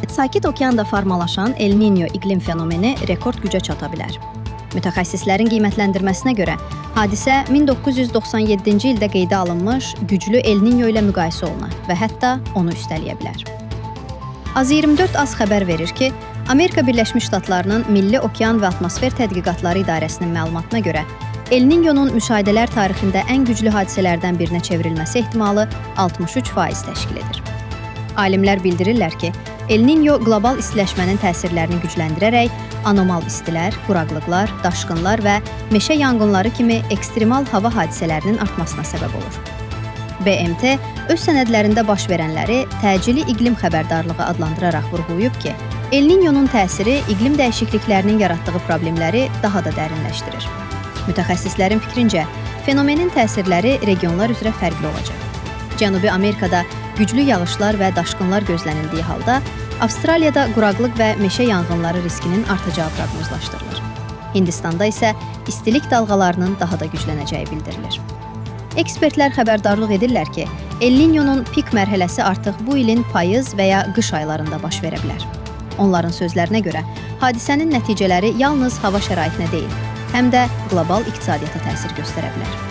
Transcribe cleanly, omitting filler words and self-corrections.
Sakit okeanda formalaşan El Niño iqlim fenomeni rekord gücə çata bilər. Mütəxəssislərin qiymətləndirməsinə görə, hadisə 1997-ci ildə qeydə alınmış güclü El Niño ilə müqayisə oluna və hətta onu üstələyə bilər. AZ24 AZ xəbər verir ki, Amerika Birləşmiş Ştatlarının Milli Okean və Atmosfer Tədqiqatları İdarəsinin məlumatına görə, El Niño'nun müşahidələr tarixində ən güclü hadisələrdən birinə çevrilməsi ehtimalı 63% təşkil edir. Alimlər bildirirlər ki, El Niño qlobal istiləşmənin təsirlərini gücləndirərək anomal istilər, quraqlıqlar, daşqınlar və meşə yanğınları kimi ekstremal hava hadisələrinin artmasına səbəb olur. BMT öz sənədlərində baş verənləri təcili iqlim xəbərdarlığı adlandıraraq vurğulayıb ki, El Niño'nun təsiri iqlim dəyişikliklərinin yaratdığı problemləri daha da dərinləşdirir. Mütəxəssislərin fikrincə, fenomenin təsirləri regionlar üzrə fərqli olacaq. Cənubi Amerikada güclü yağışlar və daşqınlar gözlənildiyi halda, Avstraliyada quraqlıq və meşə yanğınları riskinin artacağı proqnozlaşdırılır. Hindistanda isə istilik dalğalarının daha da güclənəcəyi bildirilir. Ekspertlər xəbərdarlıq edirlər ki, El Niño'nun pik mərhələsi artıq bu ilin payız və ya qış aylarında baş verə bilər. Onların sözlərinə görə, hadisənin nəticələri yalnız hava şəraitinə deyil, həm də qlobal iqtisadiyyata təsir göstərə bilər.